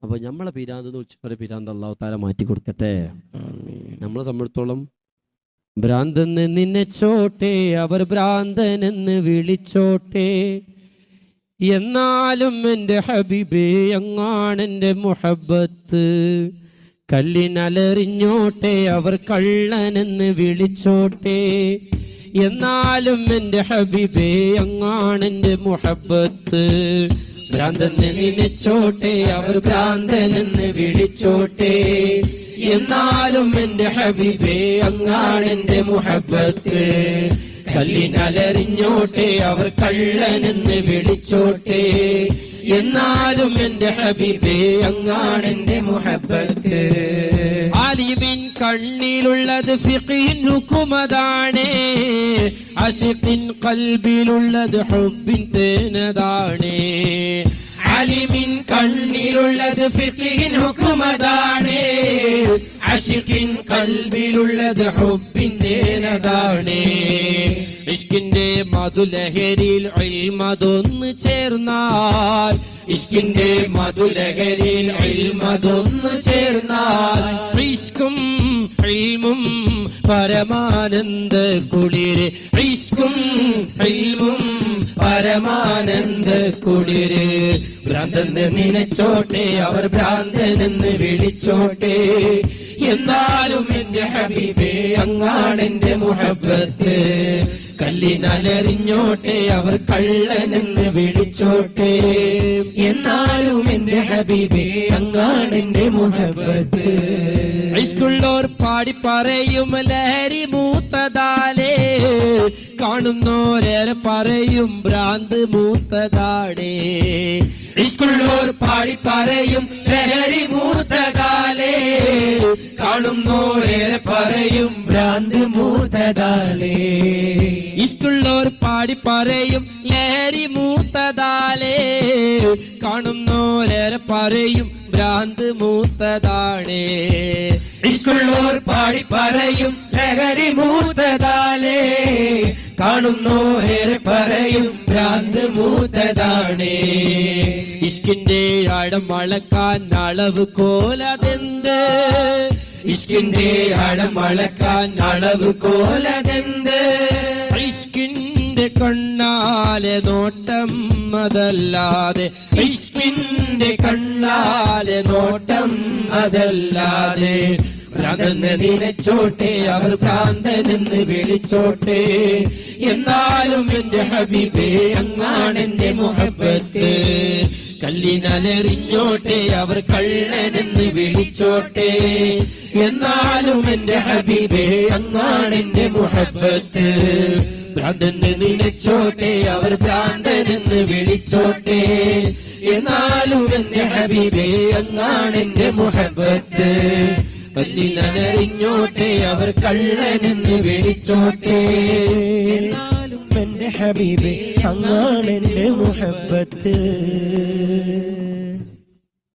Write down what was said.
അപ്പൊ നമ്മളെ പിരാന്തെന്ന് ഉച്ചവരെ പിരാന്ത് അല്ലാഹു തആല മാറ്റി കൊടുക്കട്ടെ. നമ്മളെ സംബന്ധിച്ചിടത്തോളം ഭ്രാന്തെന്ന് നിന്നച്ചോട്ടെ, അവർ ഭ്രാന്തനെന്ന് വിളിച്ചോട്ടെ, എന്നാലും എൻ്റെ ഹബീബേ അങ്ങാണെൻ്റെ മുഹബ്ബത്ത്. കല്ലിനലറിഞ്ഞോട്ടെ, അവർ കള്ളനെന്ന് വിളിച്ചോട്ടെ, എന്നാലും എൻ്റെ ഹബീബേ അങ്ങാണെൻ്റെ മുഹബ്ബത്ത്. ഭ്രാന്തെന്ന് നിന്നച്ചോട്ടെ, അവർ ഭ്രാന്തനെന്ന് വിളിച്ചോട്ടെ, എന്നാലും എൻ്റെ ഹബീബേ അങ്ങാണെൻ്റെ മുഹബ്ബത്ത്. കല്ലിനലറിഞ്ഞോട്ടെ, അവർ കള്ളനെന്ന് വിളിച്ചോട്ടെ, എന്നാലും എൻ്റെ ഹബീബേ അങ്ങാണെൻ്റെ മുഹബ്ബത്ത്. ആലിമിൻ കണ്ണിലുള്ളത് ഫിഖിൻ ഹുക്കുമതാണ്, അശിഖിൻ ഖൽബിലുള്ളത് ഹുബ്ബിൻ തേനതാണ്. ആലിമിൻ കണ്ണിലുള്ളത് ഫിഖിൻ ഹുക്കുമതാണ്, അശിഖിൻ ഖൽബിലുള്ളത് ഹുബ്ബിൻ തേനതാണ്. ഇഷ്കിന്റെ മധുലഹരിയിൽ ഇൽമതൊന്ന് ചേർന്നാൽ, ഇഷ്കിന്റെ മധുലഹരിയിൽ ഇൽമതൊന്ന് ചേർന്നാൽ, ഇഷ്കും ഇൽമും പരമാനന്ദ കുളിര്, ഇഷ്കും ഇൽമും പരമാനന്ദ കുളിര്. ഭ്രാന്തെന്ന് നിനച്ചോട്ടെ, അവർ ഭ്രാന്തനെന്ന് വിളിച്ചോട്ടെ, എന്നാലും എൻ്റെ ഹബീബേ അങ്ങാണെൻ്റെ മുഹബ്ബത്ത്. കല്ലിനലറിഞ്ഞോട്ടെ, അവർ കള്ളനെന്ന് വിളിച്ചോട്ടെ, എന്നാലും എൻ്റെ ഹബീബേ അങ്ങാണെൻ്റെ മുഹബ്ബത്ത്. ഇഷ്കുള്ളോർ പാടി പറയും ലഹരി മൂത്തതാലേ, കാണുന്നോരേറെ പറയും ഭ്രാന്ത് മൂത്തതാടേ. ഇഷ്കുള്ളോർ പാടി പറയും ലഹരി മൂത്തതാലേ, കാണുന്നോരേറെ പറയും ഭ്രാന്ത് മൂത്തതാലേ. ഇഷ്കുള്ളോർ പാടി പറയും ലഹരി മൂത്തതാലേ, കാണുന്നോരേറെ പറയും ഭ്രാന്ത് മൂത്തതാണേ. ഇഷ്കുള്ളോർ പാടി പറയും ലഹരി മൂത്തതാലേ, കാണുന്നോരേറെ പറയും ഭ്രാന്ത് മൂത്തതാണേ. ഇഷ്കിന്റെ ആഴം അളക്കാൻ അളവ് കോലതെന്ത്, ഇഷ്കിന്റെ ആഴം അളക്കാൻ അളവ് കോലതെന്ത്. ഇഷ്കിന്റെ കണ്ണാലെ നോട്ടം അതല്ലാതെ, ഇഷ്കിന്റെ കണ്ണാലെ നോട്ടം അതല്ലാതെ. ഭ്രാന്തെന്ന് നിനച്ചോട്ടെ, അവർ ഭ്രാന്തനെന്ന് വിളിച്ചോട്ടെ, എന്നാലും എൻ്റെ ഹബീബേ അങ്ങാണെൻ്റെ മുഹബ്ബത്ത്. കല്ലിനലറിഞ്ഞോട്ടെ, അവർ കള്ളനെന്ന് വിളിച്ചോട്ടെ, എന്നാലും എൻ്റെ ഹബീബേ അങ്ങാണെൻ്റെ മുഹബ്ബത്ത്. ഭ്രാന്തെന്ന് നിനച്ചോട്ടെ, അവർ ഭ്രാന്തനെന്ന് വിളിച്ചോട്ടെ, എന്നാലും എൻ്റെ ഹബീബേ അങ്ങാണെൻ്റെ മുഹബ്ബത്ത്. കല്ലിനലറിഞ്ഞോട്ടെ, അവർ കള്ളനെന്ന് വിളിച്ചോട്ടെ, എന്നാലും എൻ്റെ ഹബീബേ അങ്ങാണെൻ്റെ മുഹബ്ബത്ത്.